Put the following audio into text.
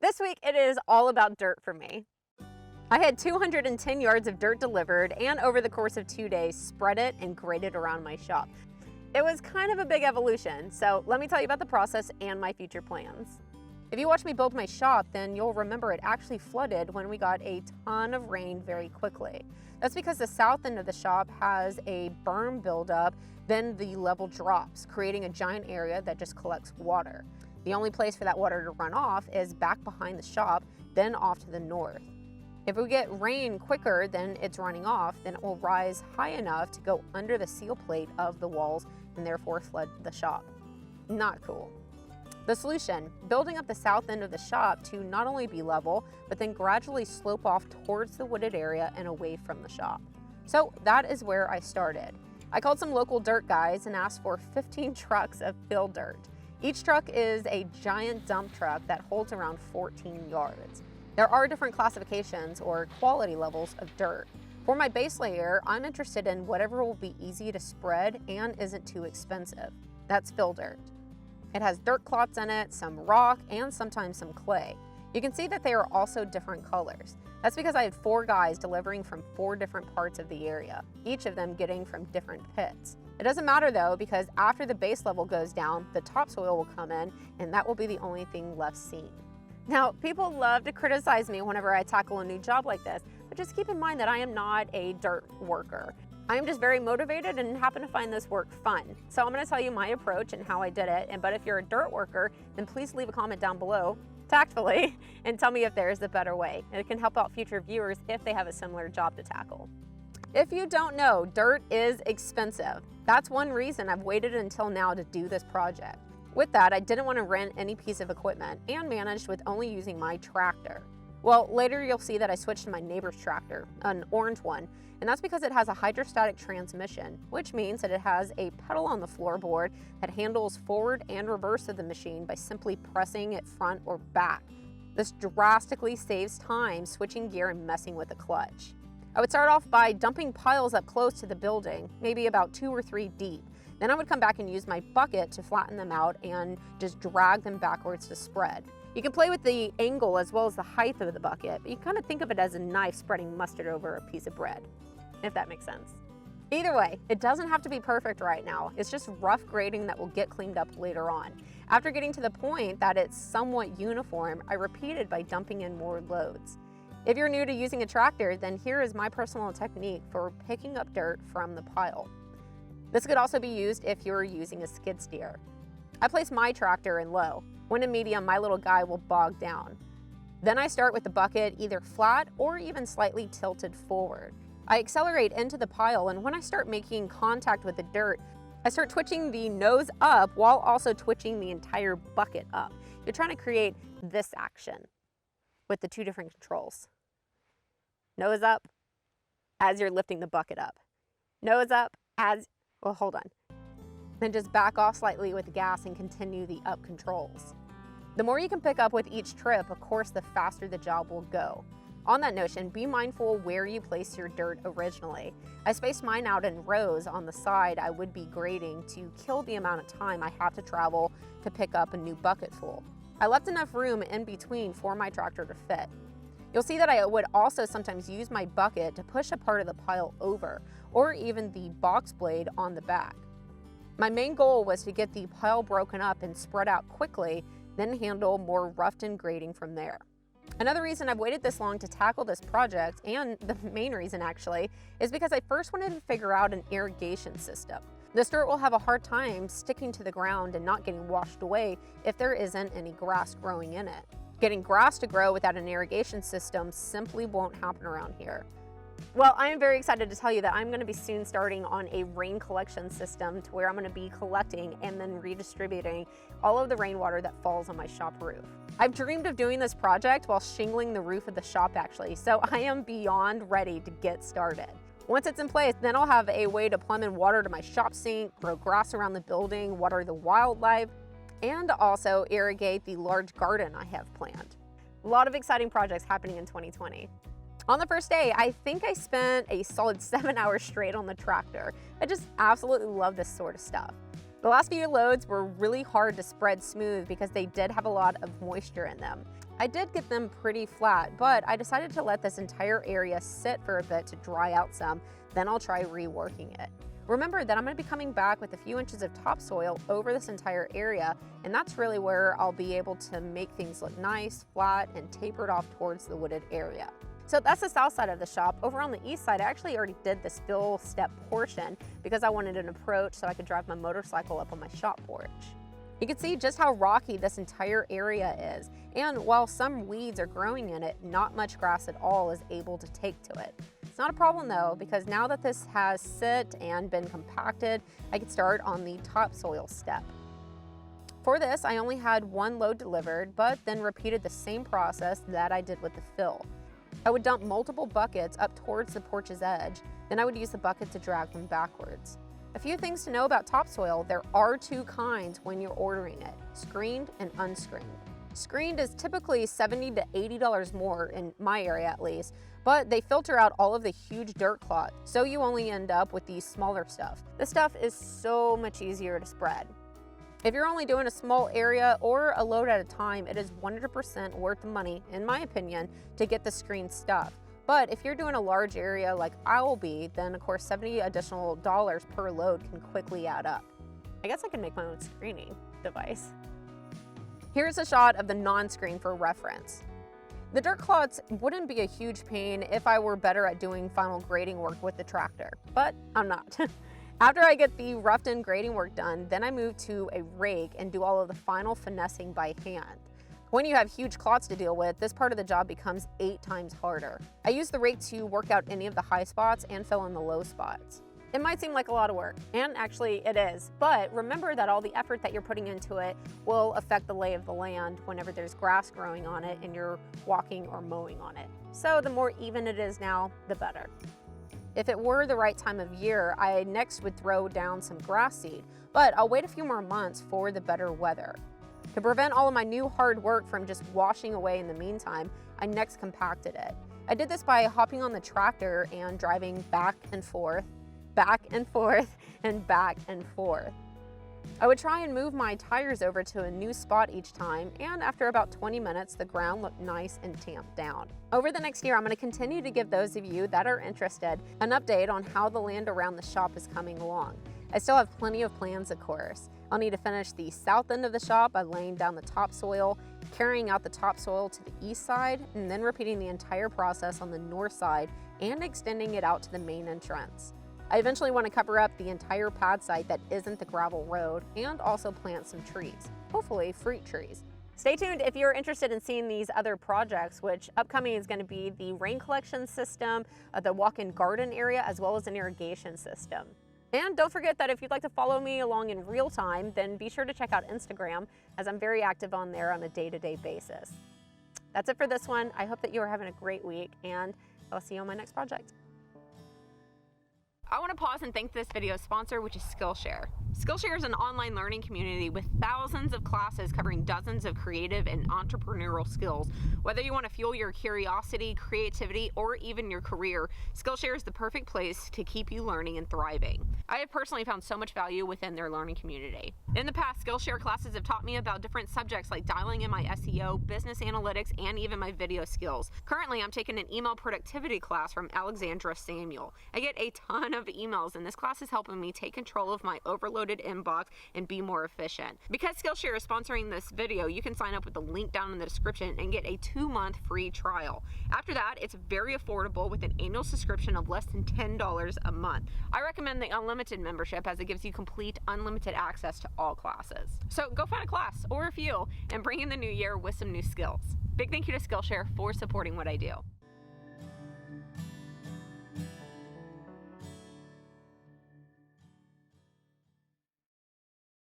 This week it is all about dirt for me. I had 210 yards of dirt delivered and over the course of 2 days spread it and graded around my shop. It was kind of a big evolution, so let me tell you about the process and my future plans. If you watch me build my shop, then you'll remember it actually flooded when we got a ton of rain very quickly. That's because the south end of the shop has a berm buildup, then the level drops, creating a giant area that just collects water. The only place for that water to run off is back behind the shop, then off to the north. If we get rain quicker than it's running off, then it will rise high enough to go under the seal plate of the walls and therefore flood the shop. Not cool. The solution, building up the south end of the shop to not only be level, but then gradually slope off towards the wooded area and away from the shop. So that is where I started. I called some local dirt guys and asked for 15 trucks of fill dirt. Each truck is a giant dump truck that holds around 14 yards. There are different classifications or quality levels of dirt. For my base layer, I'm interested in whatever will be easy to spread and isn't too expensive. That's fill dirt. It has dirt clots in it, some rock, and sometimes some clay. You can see that they are also different colors. That's because I had 4 guys delivering from 4 different parts of the area, each of them getting from different pits. It doesn't matter though, because after the base level goes down, the topsoil will come in, and that will be the only thing left seen. Now, people love to criticize me whenever I tackle a new job like this, but just keep in mind that I am not a dirt worker. I am just very motivated and happen to find this work fun. So I'm gonna tell you my approach and how I did it, but if you're a dirt worker, then please leave a comment down below, tactfully, and tell me if there's a better way. And it can help out future viewers if they have a similar job to tackle. If you don't know, dirt is expensive. That's one reason I've waited until now to do this project. With that, I didn't want to rent any piece of equipment and managed with only using my tractor. Well, later you'll see that I switched to my neighbor's tractor, an orange one, and that's because it has a hydrostatic transmission, which means that it has a pedal on the floorboard that handles forward and reverse of the machine by simply pressing it front or back. This drastically saves time switching gear and messing with the clutch. I would start off by dumping piles up close to the building, maybe about 2 or 3 deep. Then I would come back and use my bucket to flatten them out and just drag them backwards to spread. You can play with the angle as well as the height of the bucket, but you kind of think of it as a knife spreading mustard over a piece of bread, if that makes sense. Either way, it doesn't have to be perfect right now. It's just rough grading that will get cleaned up later on. After getting to the point that it's somewhat uniform, I repeated by dumping in more loads. If you're new to using a tractor, then here is my personal technique for picking up dirt from the pile. This could also be used if you're using a skid steer. I place my tractor in low. When in medium, my little guy will bog down. Then I start with the bucket either flat or even slightly tilted forward. I accelerate into the pile, and when I start making contact with the dirt, I start twitching the nose up while also twitching the entire bucket up. You're trying to create this action with the 2 different controls. Nose up as you're lifting the bucket up. Nose up as, well, hold on. Then just back off slightly with gas and continue the up controls. The more you can pick up with each trip, of course, the faster the job will go. On that notion, be mindful where you place your dirt originally. I spaced mine out in rows on the side I would be grading to kill the amount of time I have to travel to pick up a new bucket full. I left enough room in between for my tractor to fit. You'll see that I would also sometimes use my bucket to push a part of the pile over, or even the box blade on the back. My main goal was to get the pile broken up and spread out quickly, then handle more roughed-in grading from there. Another reason I've waited this long to tackle this project, and the main reason actually, is because I first wanted to figure out an irrigation system. This dirt will have a hard time sticking to the ground and not getting washed away if there isn't any grass growing in it. Getting grass to grow without an irrigation system simply won't happen around here. Well, I am very excited to tell you that I'm going to be soon starting on a rain collection system to where I'm going to be collecting and then redistributing all of the rainwater that falls on my shop roof. I've dreamed of doing this project while shingling the roof of the shop actually, so I am beyond ready to get started. Once it's in place, then I'll have a way to plumb in water to my shop sink, grow grass around the building, water the wildlife, and also irrigate the large garden I have planned. A lot of exciting projects happening in 2020. On the first day, I think I spent a solid 7 hours straight on the tractor. I just absolutely love this sort of stuff. The last few loads were really hard to spread smooth because they did have a lot of moisture in them. I did get them pretty flat, but I decided to let this entire area sit for a bit to dry out some, then I'll try reworking it. Remember that I'm going to be coming back with a few inches of topsoil over this entire area, and that's really where I'll be able to make things look nice, flat, and tapered off towards the wooded area. So that's the south side of the shop. Over on the east side, I actually already did this fill step portion because I wanted an approach so I could drive my motorcycle up on my shop porch. You can see just how rocky this entire area is, and while some weeds are growing in it, not much grass at all is able to take to it. It's not a problem though, because now that this has sit and been compacted, I can start on the topsoil step. For this, I only had one load delivered, but then repeated the same process that I did with the fill. I would dump multiple buckets up towards the porch's edge, then I would use the bucket to drag them backwards. A few things to know about topsoil: there are two kinds when you're ordering it, screened and unscreened. Screened is typically $70 to $80 more, in my area at least, but they filter out all of the huge dirt clot, so you only end up with the smaller stuff. This stuff is so much easier to spread. If you're only doing a small area or a load at a time, it is 100% worth the money, in my opinion, to get the screened stuff. But if you're doing a large area like I will be, then of course $70 additional per load can quickly add up. I guess I can make my own screening device. Here's a shot of the non-screen for reference. The dirt clots wouldn't be a huge pain if I were better at doing final grading work with the tractor, but I'm not. After I get the roughed-in grading work done, then I move to a rake and do all of the final finessing by hand. When you have huge clots to deal with, this part of the job becomes 8 times harder. I use the rake to work out any of the high spots and fill in the low spots. It might seem like a lot of work, and actually it is, but remember that all the effort that you're putting into it will affect the lay of the land whenever there's grass growing on it and you're walking or mowing on it. So the more even it is now, the better. If it were the right time of year, I next would throw down some grass seed, but I'll wait a few more months for the better weather. To prevent all of my new hard work from just washing away in the meantime, I next compacted it. I did this by hopping on the tractor and driving back and forth, and back and forth. I would try and move my tires over to a new spot each time, and after about 20 minutes, the ground looked nice and tamped down. Over the next year, I'm going to continue to give those of you that are interested an update on how the land around the shop is coming along. I still have plenty of plans, of course. I'll need to finish the south end of the shop by laying down the topsoil, carrying out the topsoil to the east side, and then repeating the entire process on the north side and extending it out to the main entrance. I eventually want to cover up the entire pad site that isn't the gravel road and also plant some trees, hopefully fruit trees. Stay tuned if you're interested in seeing these other projects, which upcoming is going to be the rain collection system, the walk-in garden area, as well as an irrigation system. And don't forget that if you'd like to follow me along in real time, then be sure to check out Instagram, as I'm very active on there on a day-to-day basis. That's it for this one. I hope that you are having a great week, and I'll see you on my next project. I want to pause and thank this video's sponsor, which is Skillshare. Skillshare is an online learning community with thousands of classes covering dozens of creative and entrepreneurial skills. Whether you want to fuel your curiosity, creativity, or even your career, Skillshare is the perfect place to keep you learning and thriving. I have personally found so much value within their learning community. In the past, Skillshare classes have taught me about different subjects like dialing in my SEO, business analytics, and even my video skills. Currently, I'm taking an email productivity class from Alexandra Samuel. I get a ton of emails, and this class is helping me take control of my overloaded inbox and be more efficient. Because Skillshare is sponsoring this video, you can sign up with the link down in the description and get a 2-month free trial. After that, it's very affordable with an annual subscription of less than $10 a month. I recommend the unlimited membership as it gives you complete unlimited access to all classes. So go find a class or a few and bring in the new year with some new skills. Big thank you to Skillshare for supporting what I do.